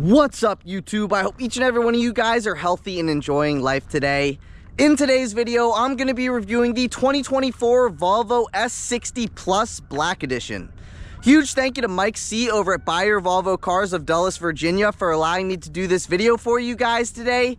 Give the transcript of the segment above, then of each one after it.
What's up, YouTube? I hope each and every one of you guys are healthy and enjoying life today. In today's video, I'm going to be reviewing the 2024 Volvo S60 Plus Black Edition. Huge thank you to Mike C over at Beyer Volvo Cars of Dulles, Virginia for allowing me to do this video for you guys today.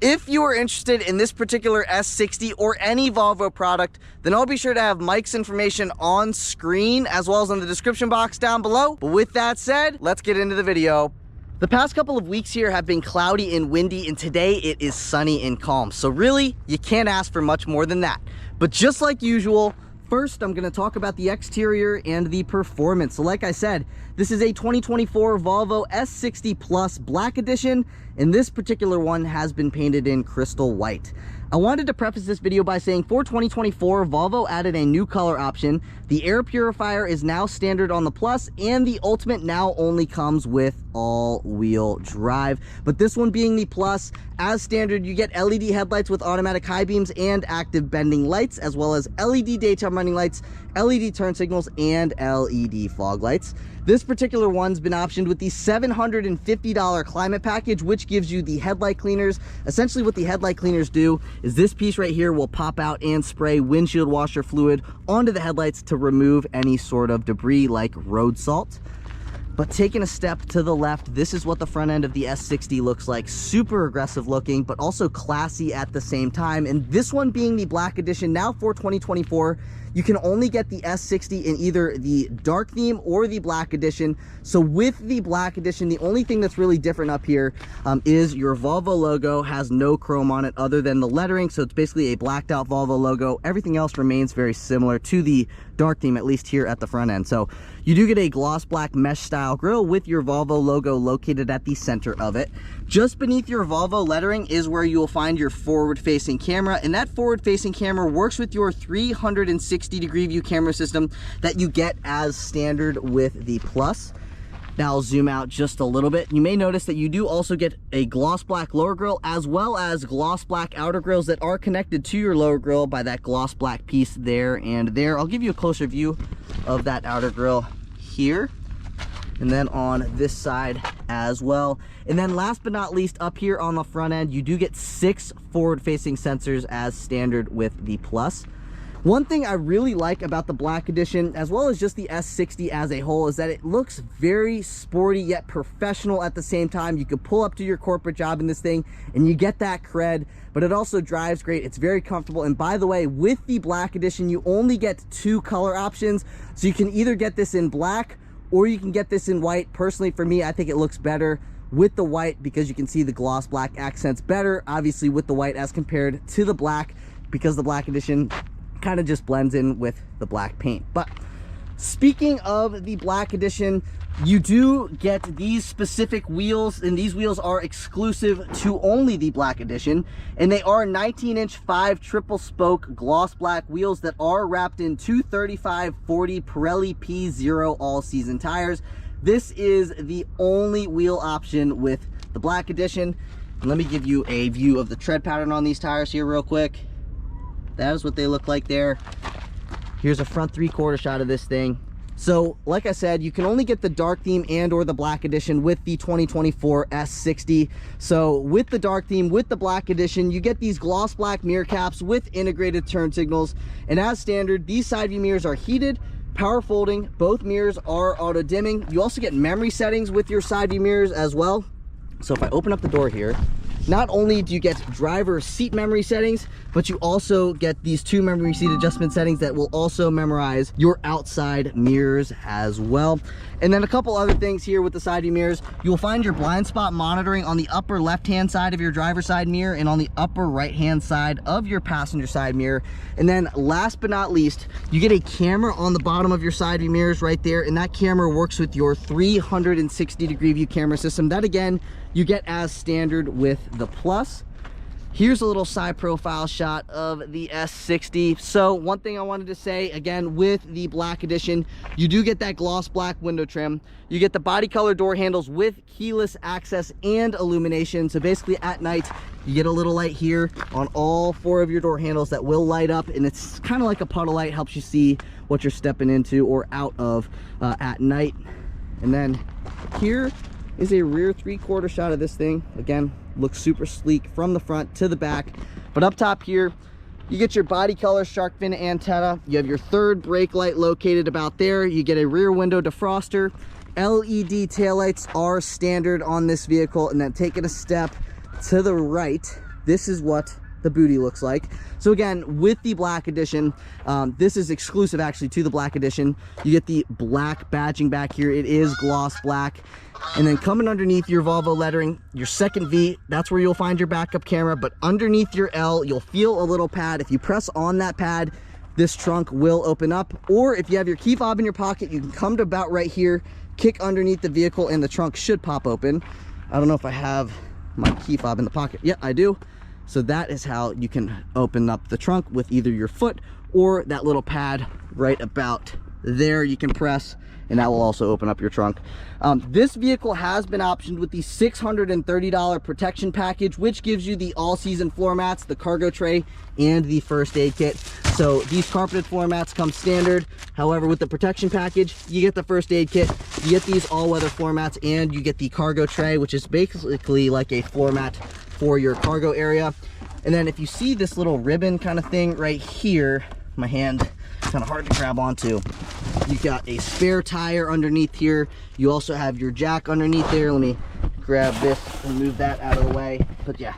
If you are interested in this particular S60 or any Volvo product, then I'll be sure to have Mike's information on screen as well as in the description box down below. But with that said, let's get into the video. The past couple of weeks here have been cloudy and windy, and today it is sunny and calm. So really, you can't ask for much more than that. But just like usual, first I'm going to talk about the exterior and the performance. So like I said, this is a 2024 Volvo S60 Plus Black Edition, and this particular one has been painted in crystal white. I wanted to preface this video by saying for 2024, Volvo added a new color option. The air purifier is now standard on the Plus, and the Ultimate now only comes with all-wheel drive. But this one being the Plus, as standard, you get LED headlights with automatic high beams and active bending lights, as well as LED daytime running lights, LED turn signals, and LED fog lights. This particular one's been optioned with the $750 climate package, which gives you the headlight cleaners. Essentially what the headlight cleaners do is this piece right here will pop out and spray windshield washer fluid onto the headlights to remove any sort of debris like road salt. But taking a step to the left, this is what the front end of the S60 looks like. Super aggressive looking, but also classy at the same time. And this one being the Black Edition, now for 2024, you can only get the S60 in either the dark theme or the Black Edition. So with the Black Edition, the only thing that's really different up here is your Volvo logo has no chrome on it other than the lettering. So it's basically a blacked out Volvo logo. Everything else remains very similar to the dark theme, at least here at the front end. So you do get a gloss black mesh style grille with your Volvo logo located at the center of it. Just beneath your Volvo lettering is where you will find your forward-facing camera, and that forward-facing camera works with your 360-degree view camera system that you get as standard with the Plus. Now I'll zoom out just a little bit. You may notice that you do also get a gloss black lower grille as well as gloss black outer grills that are connected to your lower grille by that gloss black piece there and there. I'll give you a closer view of that outer grille here, and then on this side as well. And then last but not least, up here on the front end, you do get 6 forward-facing sensors as standard with the Plus. One thing I really like about the Black Edition, as well as just the S60 as a whole, is that it looks very sporty yet professional at the same time. You can pull up to your corporate job in this thing and you get that cred, but it also drives great. It's very comfortable. And by the way, with the Black Edition, you only get 2 color options. So you can either get this in black or you can get this in white. Personally, for me, I think it looks better with the white because you can see the gloss black accents better, obviously, with the white as compared to the black, because the Black Edition kind of just blends in with the black paint. But speaking of the Black Edition, you do get these specific wheels, and these wheels are exclusive to only the Black Edition, and they are 19-inch 5 triple spoke gloss black wheels that are wrapped in 235/40 Pirelli P0 all-season tires. This is the only wheel option with the Black Edition. And let me give you a view of the tread pattern on these tires here real quick. That is what they look like there. Here's a front 3/4 shot of this thing. So like I said, you can only get the dark theme and or the Black Edition with the 2024 S60. So with the dark theme, with the Black Edition, you get these gloss black mirror caps with integrated turn signals. And as standard, these side view mirrors are heated, power folding. Both mirrors are auto dimming. You also get memory settings with your side view mirrors as well. So if I open up the door here, not only do you get driver seat memory settings, but you also get these 2 memory seat adjustment settings that will also memorize your outside mirrors as well. And then a couple other things here with the side view mirrors. You'll find your blind spot monitoring on the upper left-hand side of your driver's side mirror and on the upper right-hand side of your passenger side mirror. And then last but not least, you get a camera on the bottom of your side view mirrors right there, and that camera works with your 360-degree view camera system. That again, you get as standard with the Plus. Here's a little side profile shot of the S60. So one thing I wanted to say, again, with the Black Edition, you do get that gloss black window trim. You get the body color door handles with keyless access and illumination. So basically at night, you get a little light here on all 4 of your door handles that will light up, and it's kind of like a puddle light, helps you see what you're stepping into or out of at night. And then here is a rear 3/4 shot of this thing. Again, looks super sleek from the front to the back. But up top here, you get your body color shark fin antenna. You have your third brake light located about there. You get a rear window defroster. LED taillights are standard on this vehicle. And then taking a step to the right, this is what the booty looks like. So again, with the Black Edition, this is exclusive actually to the Black Edition. You get the black badging back here. It is gloss black. And then coming underneath your Volvo lettering, your second V, that's where you'll find your backup camera. But underneath your L, you'll feel a little pad. If you press on that pad, this trunk will open up. Or if you have your key fob in your pocket, you can come to about right here, kick underneath the vehicle, and the trunk should pop open. I don't know if I have my key fob in the pocket. Yeah, I do. So that is how you can open up the trunk, with either your foot or that little pad right about there. You can press, and that will also open up your trunk. This vehicle has been optioned with the $630 protection package, which gives you the all-season floor mats, the cargo tray, and the first aid kit. So these carpeted floor mats come standard. However, with the protection package, you get the first aid kit, you get these all-weather floor mats, and you get the cargo tray, which is basically like a floor mat for your cargo area. And then if you see this little ribbon kind of thing right here, my hand kind of hard to grab onto, you got a spare tire underneath here. You also have your jack underneath there. Let me grab this and move that out of the way. But yeah,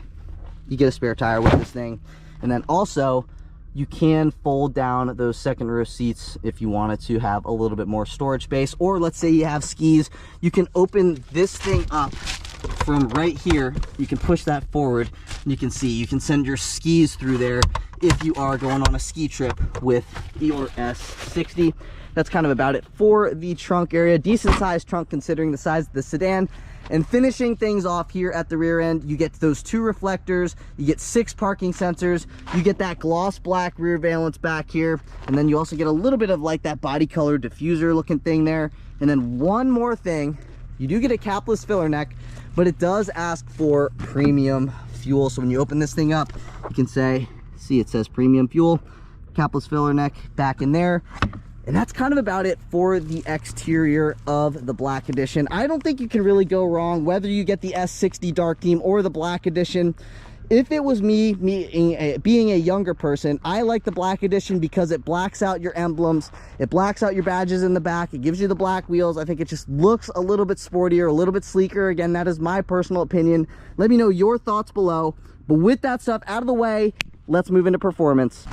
you get a spare tire with this thing. And then also you can fold down those second row seats if you wanted to have a little bit more storage space. Or let's say you have skis, you can open this thing up from right here. You can push that forward, and you can see you can send your skis through there if you are going on a ski trip with your S60. That's kind of about it for the trunk area. Decent sized trunk considering the size of the sedan. And finishing things off here at the rear end, you get those 2 reflectors, you get 6 parking sensors, you get that gloss black rear valance back here, and then you also get a little bit of like that body color diffuser looking thing there. And then one more thing, you do get a capless filler neck, but it does ask for premium fuel. So when you open this thing up, you can see it says premium fuel, capless filler neck back in there. And that's kind of about it for the exterior of the Black Edition. I don't think you can really go wrong whether you get the S60 Dark Theme or the Black Edition. If it was me being a younger person, I like the Black Edition because it blacks out your emblems, it blacks out your badges in the back, it gives you the black wheels. I think it just looks a little bit sportier, a little bit sleeker. Again, that is my personal opinion. Let me know your thoughts below. But with that stuff out of the way, let's move into performance.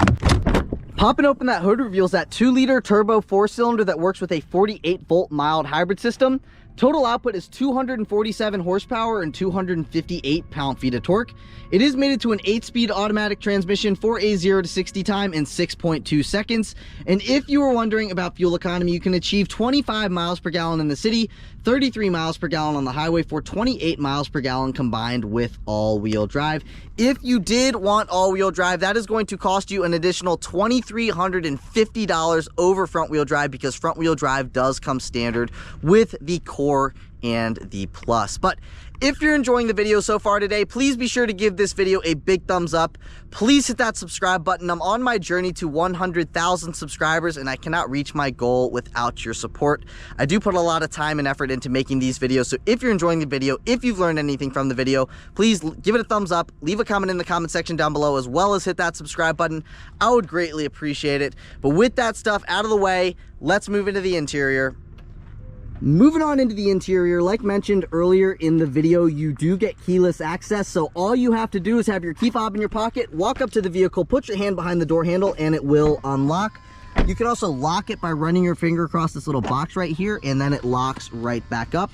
Popping open that hood reveals that 2-liter turbo 4-cylinder that works with a 48-volt mild hybrid system. Total output is 247 horsepower and 258 pound-feet of torque. It is mated to an 8-speed automatic transmission for a 0 to 60 time in 6.2 seconds. And if you were wondering about fuel economy, you can achieve 25 miles per gallon in the city, 33 miles per gallon on the highway for 28 miles per gallon combined with all-wheel drive. If you did want all-wheel drive, that is going to cost you an additional $2,350 over front-wheel drive, because front-wheel drive does come standard with the Core and the Plus. But if you're enjoying the video so far today, please be sure to give this video a big thumbs up. Please hit that subscribe button. I'm on my journey to 100,000 subscribers, and I cannot reach my goal without your support. I do put a lot of time and effort into making these videos, so if you're enjoying the video, if you've learned anything from the video, please give it a thumbs up, leave a comment in the comment section down below, as well as hit that subscribe button. I would greatly appreciate it. But with that stuff out of the way, let's move into the interior. Moving on into the interior, like mentioned earlier in the video, you do get keyless access. So all you have to do is have your key fob in your pocket, walk up to the vehicle, put your hand behind the door handle, and it will unlock. You can also lock it by running your finger across this little box right here, and then it locks right back up.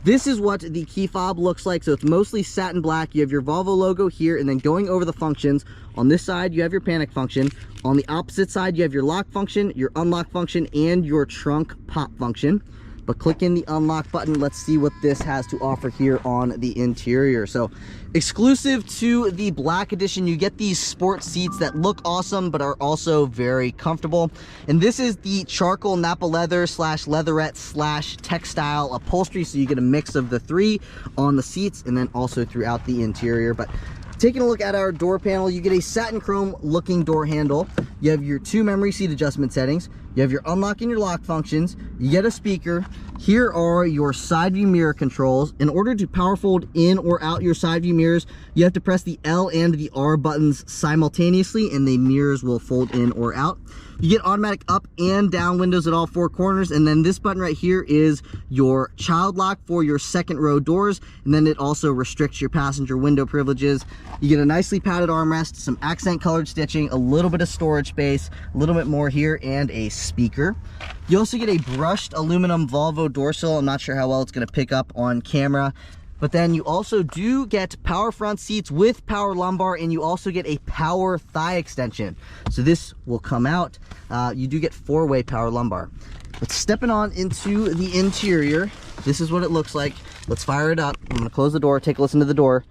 This is what the key fob looks like. So it's mostly satin black. You have your Volvo logo here, and then going over the functions, on this side you have your panic function. On the opposite side you have your lock function, your unlock function, and your trunk pop function. But click in the unlock button. Let's see what this has to offer here on the interior. So exclusive to the Black Edition, you get these sport seats that look awesome but are also very comfortable. And this is the charcoal Napa leather slash leatherette slash textile upholstery, so you get a mix of the three on the seats and then also throughout the interior. But taking a look at our door panel, you get a satin chrome looking door handle. You have your 2 memory seat adjustment settings, You have your unlock and your lock functions. You get a speaker. Here are your side view mirror controls. In order to power fold in or out your side view mirrors, you have to press the L and the R buttons simultaneously, and the mirrors will fold in or out. You get automatic up and down windows at all 4 corners, and then this button right here is your child lock for your second row doors, and then it also restricts your passenger window privileges. You get a nicely padded armrest, some accent colored stitching, a little bit of storage space, a little bit more here, and a speaker. You also get a brushed aluminum Volvo door sill. I'm not sure how well it's going to pick up on camera. But then you also do get power front seats with power lumbar, and you also get a power thigh extension. So this will come out. You do get 4-way power lumbar. But stepping on into the interior, this is what it looks like. Let's fire it up. I'm gonna close the door, take a listen to the door.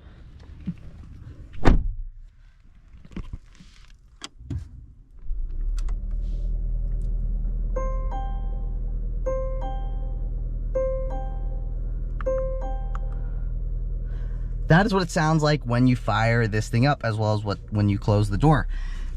That is what it sounds like when you fire this thing up, as well as when you close the door.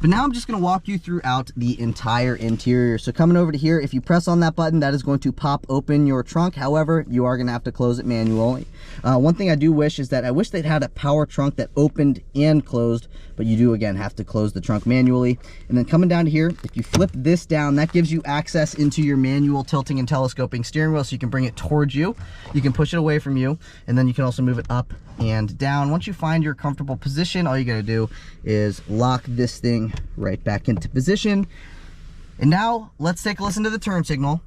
But now I'm just going to walk you throughout the entire interior. So coming over to here, if you press on that button, that is going to pop open your trunk. However, you are going to have to close it manually. One thing I do wish is that I wish they'd had a power trunk that opened and closed, but you do, again, have to close the trunk manually. And then coming down to here, if you flip this down, that gives you access into your manual tilting and telescoping steering wheel, so you can bring it towards you. You can push it away from you, and then you can also move it up and down. Once you find your comfortable position, all you got to do is lock this thing right back into position. And now let's take a listen to the turn signal.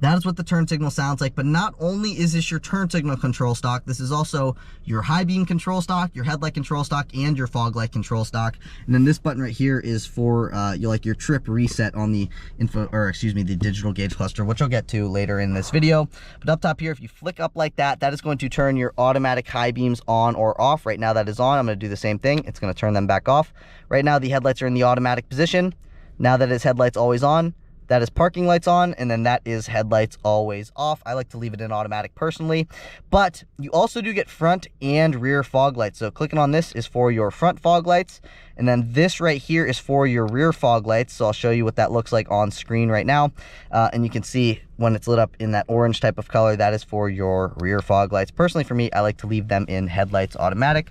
That is what the turn signal sounds like. But not only is this your turn signal control stock, this is also your high beam control stock, your headlight control stock, and your fog light control stock. And then this button right here is for your trip reset on the the digital gauge cluster, which I'll get to later in this video. But up top here, if you flick up like that, that is going to turn your automatic high beams on or off. Right now that is on. I'm going to do the same thing. It's going to turn them back off. Right now the headlights are in the automatic position. Now that it's headlights always on, that is parking lights on, and then that is headlights always off. I like to leave it in automatic personally, but you also do get front and rear fog lights. So clicking on this is for your front fog lights, and then this right here is for your rear fog lights. So I'll show you what that looks like on screen right now. And you can see when it's lit up in that orange type of color, that is for your rear fog lights. Personally, for me, I like to leave them in headlights automatic.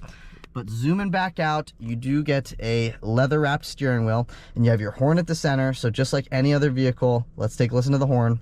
But zooming back out, you do get a leather wrapped steering wheel, and you have your horn at the center. So just like any other vehicle, let's take a listen to the horn.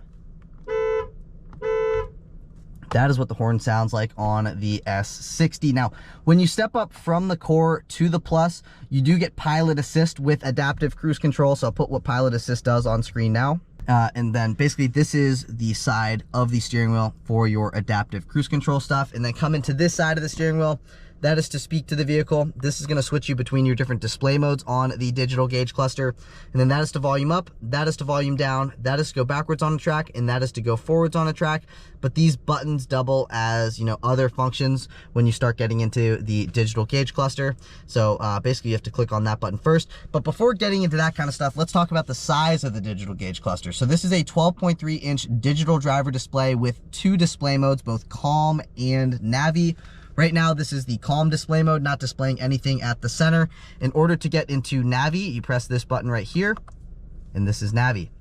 That is what the horn sounds like on the S60. Now, when you step up from the Core to the Plus, you do get pilot assist with adaptive cruise control. So I'll put what pilot assist does on screen now. And then basically this is the side of the steering wheel for your adaptive cruise control stuff. And then coming to this side of the steering wheel, that is to speak to the vehicle. This is going to switch you between your different display modes on the digital gauge cluster. And then that is to volume up, that is to volume down, that is to go backwards on a track, and that is to go forwards on a track. But these buttons double as, other functions when you start getting into the digital gauge cluster. So basically you have to click on that button first. But before getting into that kind of stuff, let's talk about the size of the digital gauge cluster. So this is a 12.3 inch digital driver display with 2 display modes, both Calm and Navi. Right now, this is the Calm display mode, not displaying anything at the center. In order to get into Navi, you press this button right here, and this is Navi.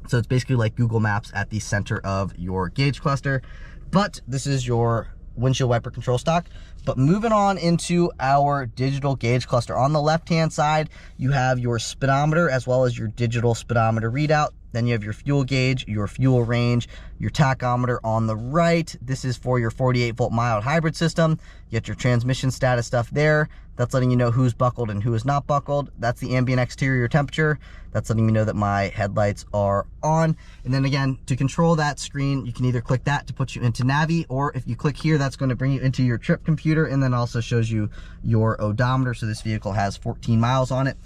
So it's basically like Google Maps at the center of your gauge cluster. But this is your windshield wiper control stock. But moving on into our digital gauge cluster. On the left-hand side, you have your speedometer as well as your digital speedometer readout. Then you have your fuel gauge, your fuel range, your tachometer on the right. This is for your 48-volt mild hybrid system. You get your transmission status stuff there. That's letting you know who's buckled and who is not buckled. That's the ambient exterior temperature. That's letting me know that my headlights are on. And then again, to control that screen, you can either click that to put you into Navi, or if you click here, that's going to bring you into your trip computer, and then also shows you your odometer. So this vehicle has 14 miles on it.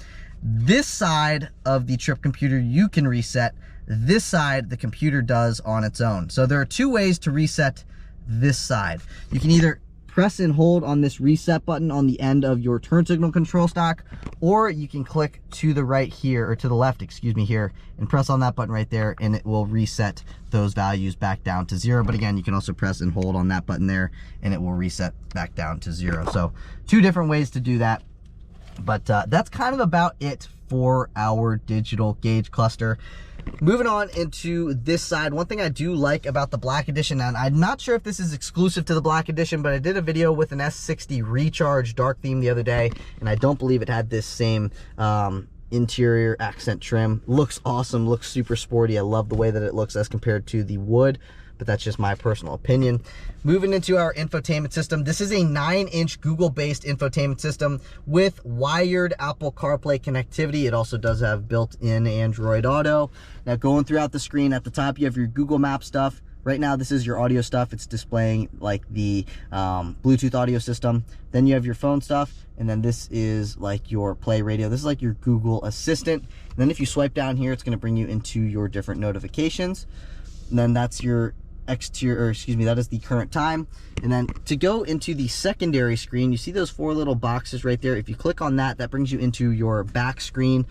This side of the trip computer you can reset. This side the computer does on its own. So there are 2 ways to reset this side. You can either press and hold on this reset button on the end of your turn signal control stock, or you can click to the right here, or to the left, excuse me, here, and press on that button right there, and it will reset those values back down to 0. But again, you can also press and hold on that button there, and it will reset back down to 0. So 2 different ways to do that. But that's kind of about it 4-hour digital gauge cluster. Moving on into this side, one thing I do like about the Black Edition, and I'm not sure if this is exclusive to the Black Edition, but I did a video with an S60 Recharge dark theme the other day, and I don't believe it had this same interior accent trim. Looks awesome, looks super sporty. I love the way that it looks as compared to the wood, but that's just my personal opinion. Moving into our infotainment system, this is a 9-inch Google-based infotainment system with wired Apple CarPlay connectivity. It also does have built-in Android Auto. Now going throughout the screen, at the top you have your Google Maps stuff. Right now this is your audio stuff. It's displaying like the Bluetooth audio system. Then you have your phone stuff, and then this is like your Play Radio. This is like your Google Assistant. And then if you swipe down here, it's going to bring you into your different notifications. And then that's your that is the current time. And then to go into the secondary screen, you see those 4 little boxes right there. If you click on that, that brings you into your back screen.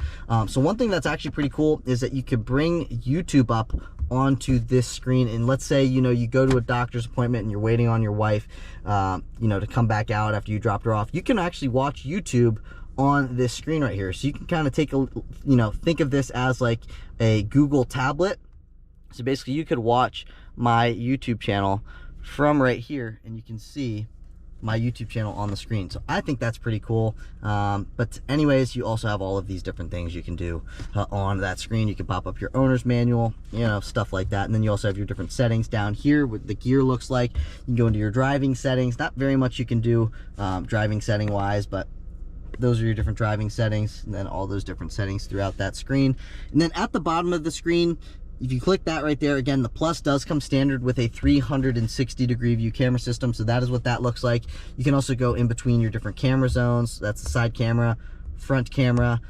So one thing that's actually pretty cool is that you could bring YouTube up onto this screen. And let's say, you know, you go to a doctor's appointment and you're waiting on your wife, you know, to come back out after you dropped her off. You can actually watch YouTube on this screen right here. So you can kind of take a, you know, think of this as like a Google tablet. So basically you could watch my YouTube channel from right here, and you can see my YouTube channel on the screen. So I think that's pretty cool. But anyways, you also have all of these different things you can do on that screen. You can pop up your owner's manual, you know, stuff like that. And then you also have your different settings down here, what the gear looks like. You can go into your driving settings. Not very much you can do driving setting wise, but those are your different driving settings, and then all those different settings throughout that screen. And then at the bottom of the screen, if you click that right there, again, the Plus does come standard with a 360-degree view camera system, so that is what that looks like. You can also go in between your different camera zones. That's the side camera, front camera,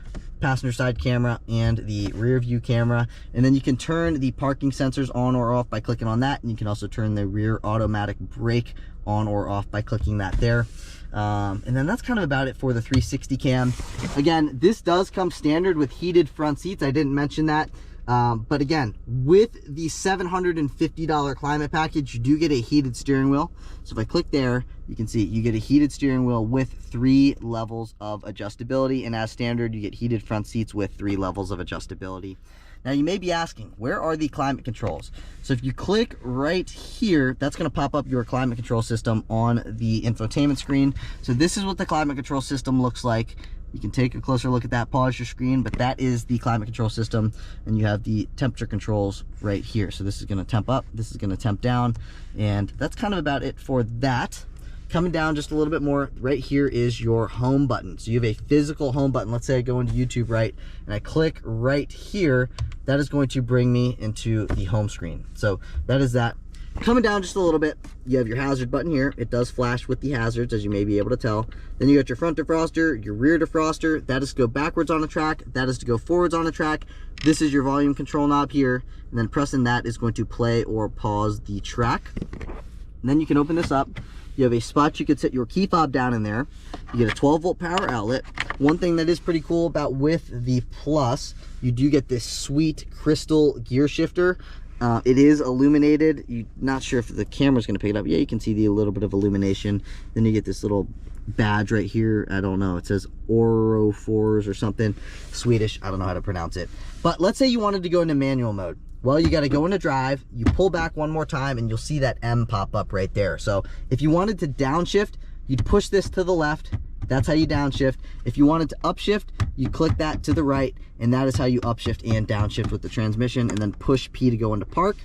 passenger side camera, and the rear view camera. And then you can turn the parking sensors on or off by clicking on that, and you can also turn the rear automatic brake on or off by clicking that there. And then that's kind of about it for the 360 cam. Again, this does come standard with heated front seats. I didn't mention that. But again, with the $750 climate package, you do get a heated steering wheel. So if I click there, you can see you get a heated steering wheel with 3 levels of adjustability. And as standard, you get heated front seats with 3 levels of adjustability. Now you may be asking, where are the climate controls? So if you click right here, that's going to pop up your climate control system on the infotainment screen. So this is what the climate control system looks like. You can take a closer look at that, pause your screen, but that is the climate control system, and you have the temperature controls right here. So this is going to temp up, this is going to temp down, and that's kind of about it for that. Coming down just a little bit more, right here is your home button. So you have a physical home button. Let's say I go into YouTube, right, and I click right here, that is going to bring me into the home screen. So that is that. Coming down just a little bit, you have your hazard button here. It does flash with the hazards, as you may be able to tell. Then you got your front defroster, your rear defroster. That is to go backwards on the track. That is to go forwards on the track. This is your volume control knob here. And then pressing that is going to play or pause the track. And then you can open this up. You have a spot you could set your key fob down in there. You get a 12-volt power outlet. One thing that is pretty cool about with the Plus, you do get this sweet crystal gear shifter. It is illuminated. You're not sure if the camera's going to pick it up. Yeah, you can see the little bit of illumination. Then you get this little badge right here. I don't know. It says Oro4s or something. Swedish. I don't know how to pronounce it. But let's say you wanted to go into manual mode. Well, you got to go into drive. You pull back one more time, and you'll see that M pop up right there. So if you wanted to downshift, you'd push this to the left. That's how you downshift. If you wanted to upshift, you click that to the right, and that is how you upshift and downshift with the transmission, and then push P to go into park.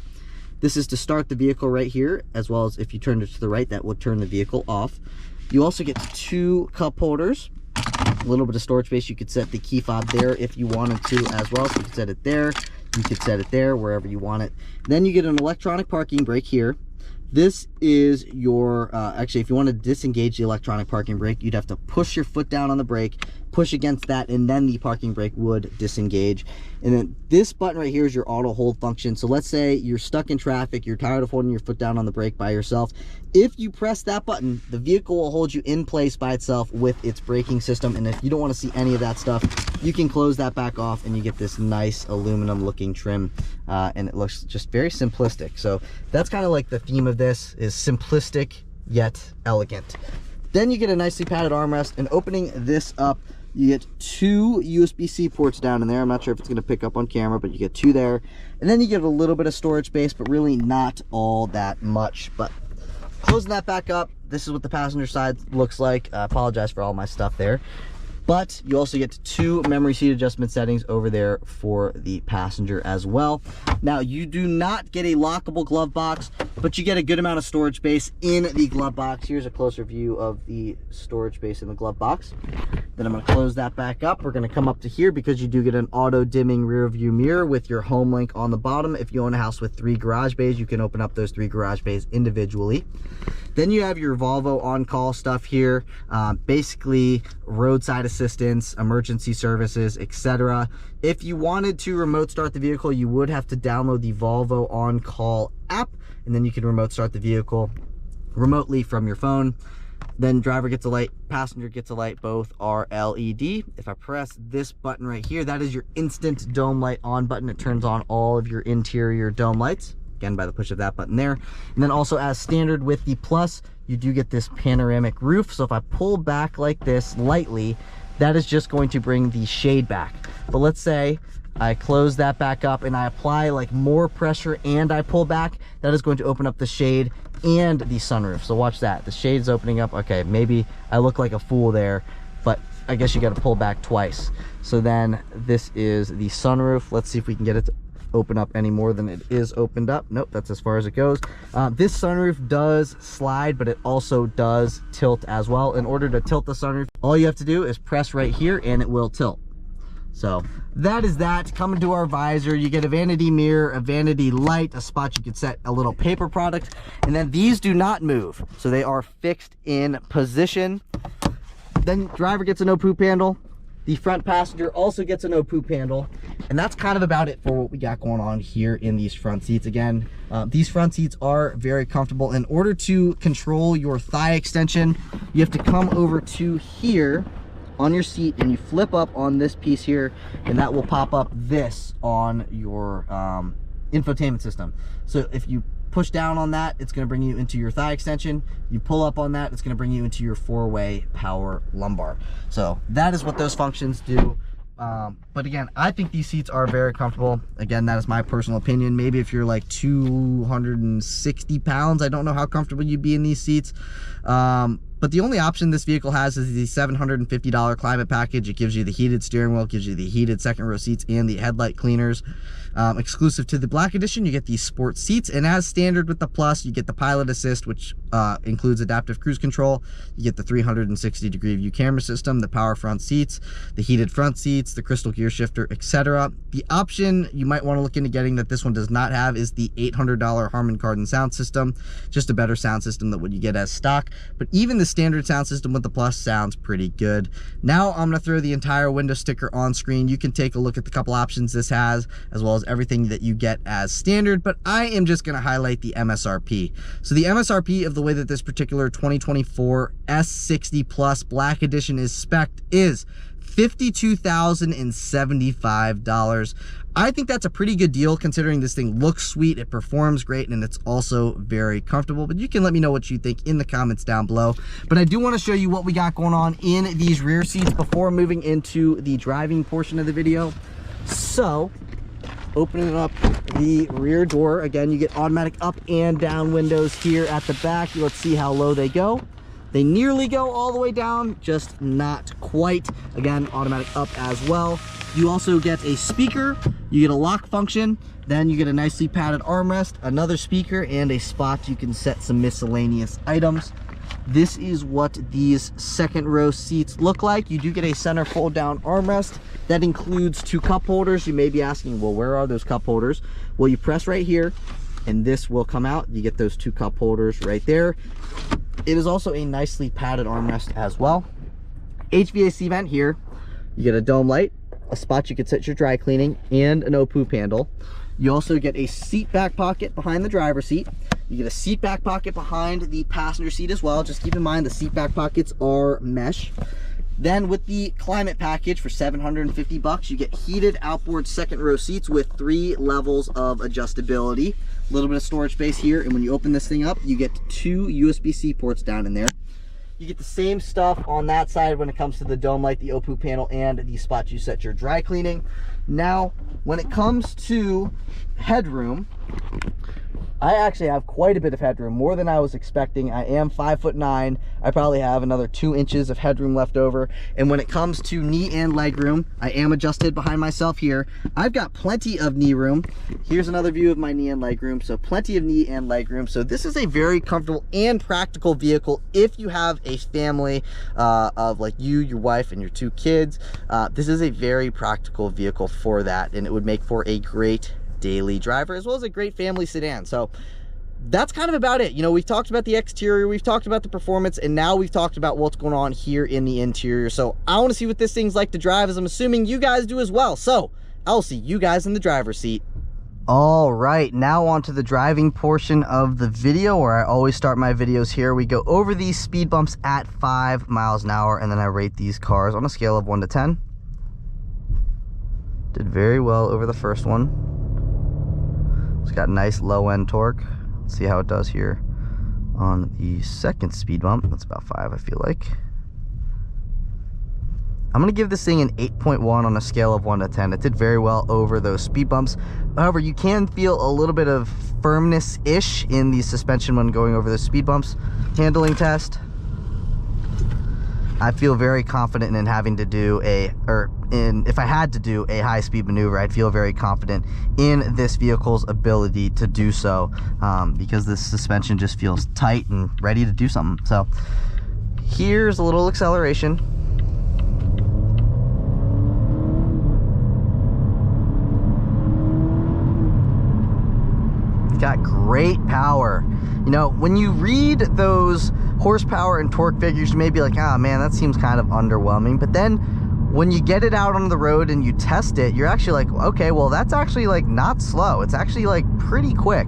This is to start the vehicle right here, as well as if you turn it to the right, that will turn the vehicle off. You also get 2 cup holders, a little bit of storage space. You could set the key fob there if you wanted to as well. So you could set it there, you could set it there, wherever you want it. Then you get an electronic parking brake here. This is your, actually, if you want to disengage the electronic parking brake, you'd have to push your foot down on the brake, push against that, and then the parking brake would disengage. And then this button right here is your auto hold function. So let's say you're stuck in traffic, you're tired of holding your foot down on the brake by yourself. If you press that button, the vehicle will hold you in place by itself with its braking system. And if you don't want to see any of that stuff, you can close that back off, and you get this nice aluminum looking trim, and it looks just very simplistic. So that's kind of like the theme of this, is simplistic yet elegant. Then you get a nicely padded armrest, and opening this up, You get 2 USB-C ports down in there. I'm not sure if it's going to pick up on camera, but you get 2 there. And then you get a little bit of storage space, but really not all that much. But closing that back up, this is what the passenger side looks like. I apologize for all my stuff there. But you also get 2 memory seat adjustment settings over there for the passenger as well. Now, you do not get a lockable glove box, but you get a good amount of storage space in the glove box. Here's a closer view of the storage space in the glove box. Then I'm going to close that back up. We're going to come up to here because you do get an auto dimming rear view mirror with your home link on the bottom. If you own a house with 3 garage bays, you can open up those 3 garage bays individually. Then you have your Volvo on-call stuff here, basically roadside assistance, emergency services, etc. If you wanted to remote start the vehicle, you would have to download the Volvo on-call app, and then you can remote start the vehicle remotely from your phone. Then driver gets a light, passenger gets a light, both are LED. If I press this button right here, that is your instant dome light on button. It turns on all of your interior dome lights. Again, by the push of that button there. And then also, as standard with the Plus, you do get this panoramic roof. So if I pull back like this lightly, that is just going to bring the shade back. But let's say I close that back up and I apply like more pressure and I pull back, that is going to open up the shade and the sunroof. So watch that, the shade's opening up. Okay, maybe I look like a fool there, but I guess you got to pull back twice. So then this is the sunroof. Let's see if we can get it to open up any more than it is opened up. Nope, that's as far as it goes. This sunroof does slide, but it also does tilt as well. In order to tilt the sunroof, all you have to do is press right here and it will tilt. So that is that. Coming to our visor, you get a vanity mirror, a vanity light, a spot you could set a little paper product, and then these do not move, so they are fixed in position. Then driver gets a no poop handle. The front passenger also gets a no poop handle, and that's kind of about it for what we got going on here in these front seats. Again, these front seats are very comfortable. In order to control your thigh extension, you have to come over to here on your seat and you flip up on this piece here, and that will pop up this on your infotainment system. So if you push down on that, it's going to bring you into your thigh extension. You pull up on that, it's going to bring you into your 4-way power lumbar. So that is what those functions do. But again, I think these seats are very comfortable. Again, that is my personal opinion. Maybe if you're like 260 pounds, I don't know how comfortable you'd be in these seats. But the only option this vehicle has is the $750 climate package. It gives you the heated steering wheel, gives you the heated second row seats and the headlight cleaners. Exclusive to the Black Edition, you get these sport seats, and as standard with the Plus, you get the Pilot Assist, which includes adaptive cruise control. You get the 360-degree view camera system, the power front seats, the heated front seats, the crystal gear shifter, etc. The option you might want to look into getting that this one does not have is the $800 Harman Kardon sound system, just a better sound system than what you get as stock. But even the standard sound system with the Plus sounds pretty good. Now I'm going to throw the entire window sticker on screen. You can take a look at the couple options this has, as well as everything that you get as standard, but I am just going to highlight the MSRP. So the MSRP of the way that this particular 2024 S60 Plus Black Edition is spec'd is $52,075. I think that's a pretty good deal considering this thing looks sweet, it performs great, and it's also very comfortable. But you can let me know what you think in the comments down below. But I do want to show you what we got going on in these rear seats before moving into the driving portion of the video. So opening up the rear door, again, you get automatic up and down windows here at the back. Let's see how low they go. They nearly go all the way down, just not quite. Again, automatic up as well. You also get a speaker, you get a lock function, then you get a nicely padded armrest, another speaker, and a spot you can set some miscellaneous items. This is what these second row seats look like. You do get a center fold down armrest that includes 2 cup holders. You may be asking, well, where are those cup holders? Well, you press right here and this will come out. You get those 2 cup holders right there. It is also a nicely padded armrest as well. HVAC vent here. You get a dome light, a spot you could set your dry cleaning, and a no poop handle. You also get a seat back pocket behind the driver's seat. You get a seat back pocket behind the passenger seat as well. Just keep in mind the seat back pockets are mesh. Then with the climate package for $750, you get heated outboard second row seats with 3 levels of adjustability. A little bit of storage space here, and when you open this thing up, you get 2 USB-C ports down in there. You get the same stuff on that side when it comes to the dome light, the OPU panel, and the spot you set your dry cleaning. Now, when it comes to headroom, I actually have quite a bit of headroom, more than I was expecting. I am 5'9". I probably have another 2 inches of headroom left over. And when it comes to knee and leg room, I am adjusted behind myself here. I've got plenty of knee room. Here's another view of my knee and leg room. So plenty of knee and leg room. So this is a very comfortable and practical vehicle if you have a family of like you, your wife, and your 2 kids. This is a very practical vehicle for that, and it would make for a great daily driver as well as a great family sedan. So that's kind of about it. You know, we've talked about the exterior, we've talked about the performance, and now we've talked about what's going on here in the interior. So I want to see what this thing's like to drive, as I'm assuming you guys do as well. So I'll see you guys in the driver's seat. All right, now on to the driving portion of the video, where I always start my videos here. We go over these speed bumps at 5 miles an hour, and then I rate these cars on a scale of 1 to 10. Did very well over the first one. It's got nice low end torque. Let's see how it does here on the second speed bump. That's about 5, I feel like. I'm gonna give this thing an 8.1 on a scale of 1 to 10. It did very well over those speed bumps. However, you can feel a little bit of firmness-ish in the suspension when going over those speed bumps. Handling test. I feel very confident in having to do if I had to do a high-speed maneuver, I'd feel very confident in this vehicle's ability to do so, because this suspension just feels tight and ready to do something. So here's a little acceleration. It's got great power. You know, when you read those horsepower and torque figures, you may be like, ah, man, that seems kind of underwhelming. But then when you get it out on the road and you test it, you're actually like, okay, well, that's actually like not slow. It's actually like pretty quick.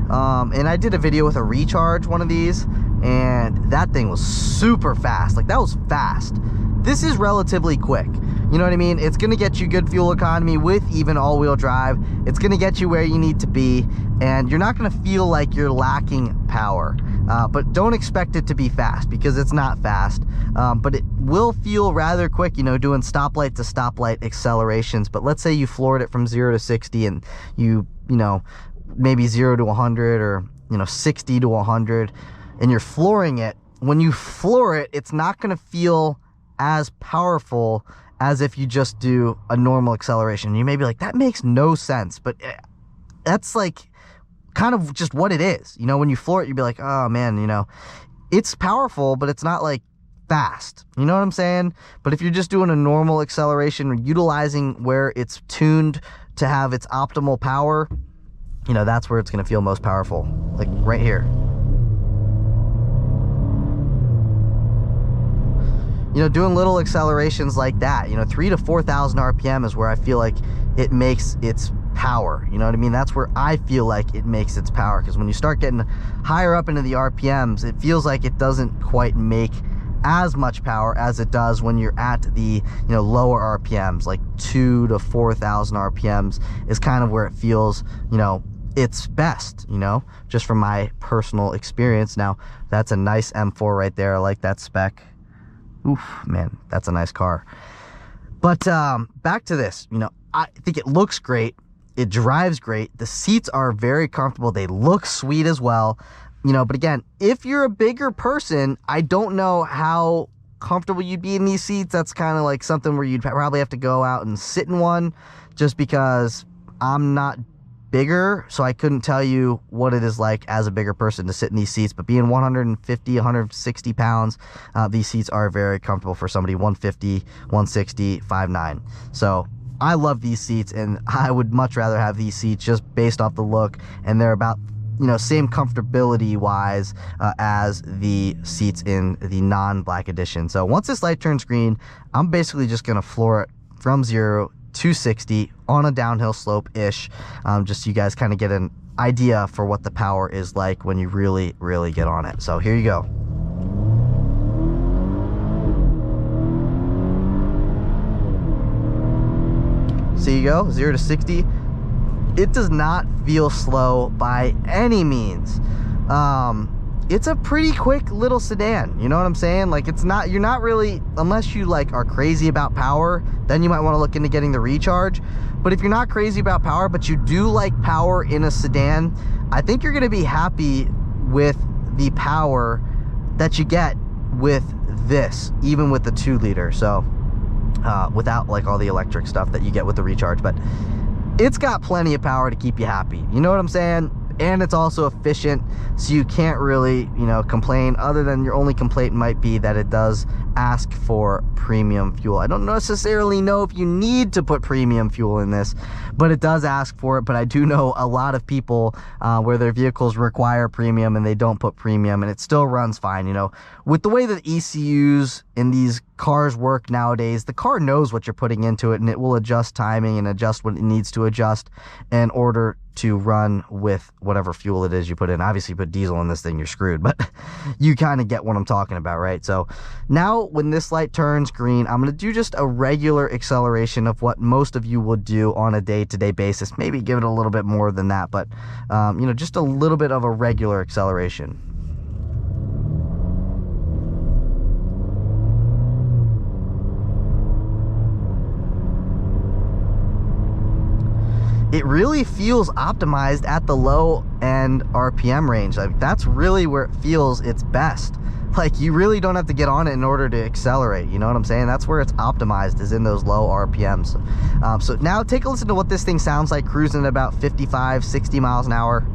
And I did a video with a recharge one of these, and that thing was super fast. Like, that was fast. This is relatively quick. You know what I mean? It's gonna get you good fuel economy with even all-wheel drive. It's gonna get you where you need to be, and you're not gonna feel like you're lacking power. But don't expect it to be fast, because it's not fast. But it will feel rather quick, you know, doing stoplight to stoplight accelerations. But let's say you floored it from 0 to 60, and you know, maybe 0 to 100, or, you know, 60 to 100, and you're flooring it. When you floor it, it's not gonna feel as powerful as if you just do a normal acceleration. You may be like, that makes no sense, but that's like kind of just what it is. You know, when you floor it, you'd be like, oh man, you know, it's powerful, but it's not like fast. You know what I'm saying? But if you're just doing a normal acceleration, utilizing where it's tuned to have its optimal power, you know, that's where it's going to feel most powerful. Like right here. You know, doing little accelerations like that, you know, 3,000 to 4,000 RPM is where I feel like it makes its power. You know what I mean? That's where I feel like it makes its power, because when you start getting higher up into the RPMs, it feels like it doesn't quite make as much power as it does when you're at the, you know, lower RPMs, like 2,000 to 4,000 RPMs is kind of where it feels, you know, it's best, you know, just from my personal experience. Now, that's a nice M4 right there. I like that spec. Oof, man, that's a nice car. But back to this, you know, I think it looks great. It drives great. The seats are very comfortable. They look sweet as well. You know, but again, if you're a bigger person, I don't know how comfortable you'd be in these seats. That's kind of like something where you'd probably have to go out and sit in one, just because I'm not bigger, so I couldn't tell you what it is like as a bigger person to sit in these seats. But being 150, 160 pounds, these seats are very comfortable for somebody 150, 160, 5'9". So I love these seats, and I would much rather have these seats just based off the look, and they're about, you know, same comfortability wise as the seats in the non-black edition. So once this light turns green, I'm basically just gonna floor it from 0 to 60 on a downhill slope-ish, just so you guys kind of get an idea for what the power is like when you really get on it. So here you go. So you go, 0 to 60. It does not feel slow by any means. it's a pretty quick little sedan. You know what I'm saying? Like, it's not, you're not really, unless you like are crazy about power, then you might want to look into getting the Recharge. But if you're not crazy about power, but you do like power in a sedan, I think you're going to be happy with the power that you get with this, even with the 2-liter. So without like all the electric stuff that you get with the Recharge, but it's got plenty of power to keep you happy. You know what I'm saying? And it's also efficient, so you can't really, you know, complain, other than your only complaint might be that it does ask for premium fuel. I don't necessarily know if you need to put premium fuel in this, but it does ask for it. But I do know a lot of people where their vehicles require premium and they don't put premium, and it still runs fine. You know, with the way that ECUs in these cars work nowadays, the car knows what you're putting into it, and it will adjust timing and adjust what it needs to adjust in order to run with whatever fuel it is you put in. Obviously, you put diesel in this thing, you're screwed, but you kind of get what I'm talking about, right? So now when this light turns green, I'm going to do just a regular acceleration of what most of you would do on a day-to-day basis. Maybe give it a little bit more than that, but you know, just a little bit of a regular acceleration. It really feels optimized at the low end RPM range. Like, that's really where it feels its best. Like, you really don't have to get on it in order to accelerate. You know what I'm saying? That's where it's optimized, is in those low RPMs. So now take a listen to what this thing sounds like cruising at about 55, 60 miles an hour.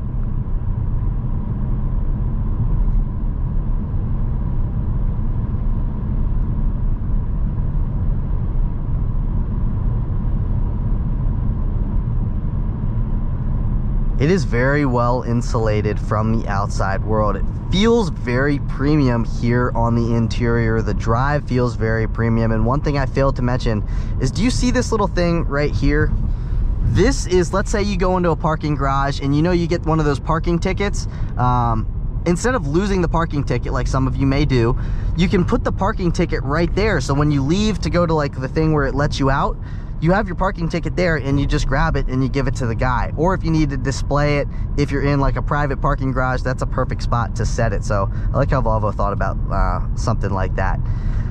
It is very well insulated from the outside world. It feels very premium here on the interior. The drive feels very premium. And one thing I failed to mention is, do you see this little thing right here? This is, let's say you go into a parking garage and you know you get one of those parking tickets. Instead of losing the parking ticket like some of you may do, you can put the parking ticket right there. So when you leave to go to like the thing where it lets you out, you have your parking ticket there and you just grab it and you give it to the guy. Or if you need to display it, if you're in like a private parking garage, that's a perfect spot to set it. So I like how Volvo thought about something like that.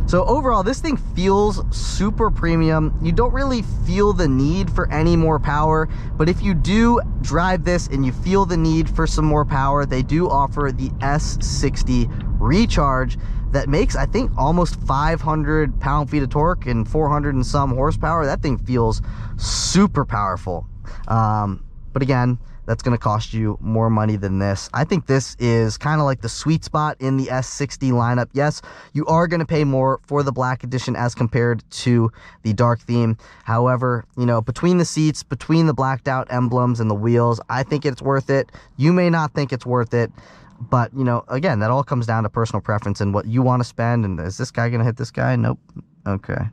So overall, this thing feels super premium. You don't really feel the need for any more power, but if you do drive this and you feel the need for some more power, they do offer the S60 Recharge that makes, I think, almost 500 pound-feet of torque and 400 and some horsepower. That thing feels super powerful. But again, that's going to cost you more money than this. I think this is kind of like the sweet spot in the S60 lineup. Yes, you are going to pay more for the black edition as compared to the dark theme. However, you know, between the seats, between the blacked out emblems and the wheels, I think it's worth it. You may not think it's worth it, but, you know, again, that all comes down to personal preference and what you want to spend. And is this guy going to hit this guy? Nope. Okay.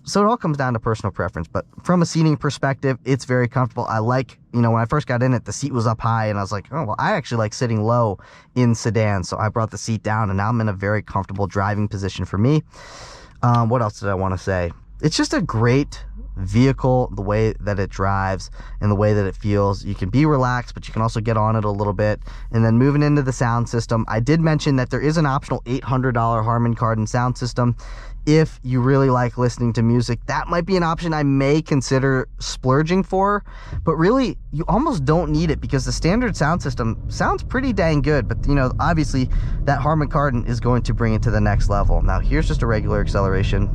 So it all comes down to personal preference, but from a seating perspective, it's very comfortable. I like, you know, when I first got in it, the seat was up high and I was like, oh, well, I actually like sitting low in sedans. So I brought the seat down and now I'm in a very comfortable driving position for me. What else did I want to say? It's just a great vehicle, the way that it drives and the way that it feels. You can be relaxed, but you can also get on it a little bit. And then moving into the sound system, I did mention that there is an optional $800 Harman Kardon sound system. If you really like listening to music, that might be an option I may consider splurging for, but really you almost don't need it because the standard sound system sounds pretty dang good. But you know, obviously that Harman Kardon is going to bring it to the next level. Now here's just a regular acceleration.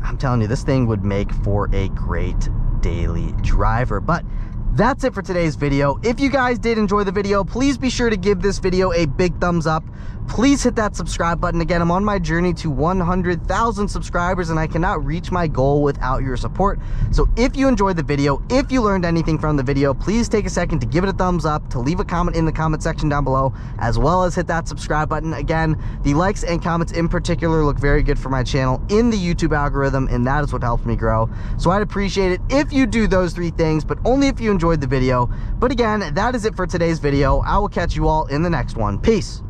I'm telling you, this thing would make for a great daily driver. But that's it for today's video. If you guys did enjoy the video, please be sure to give this video a big thumbs up. Please hit that subscribe button. Again, I'm on my journey to 100,000 subscribers and I cannot reach my goal without your support. So if you enjoyed the video, if you learned anything from the video, please take a second to give it a thumbs up, to leave a comment in the comment section down below, as well as hit that subscribe button. Again, the likes and comments in particular look very good for my channel in the YouTube algorithm, and that is what helps me grow. So I'd appreciate it if you do those three things, but only if you enjoyed the video. But again, that is it for today's video. I will catch you all in the next one. Peace.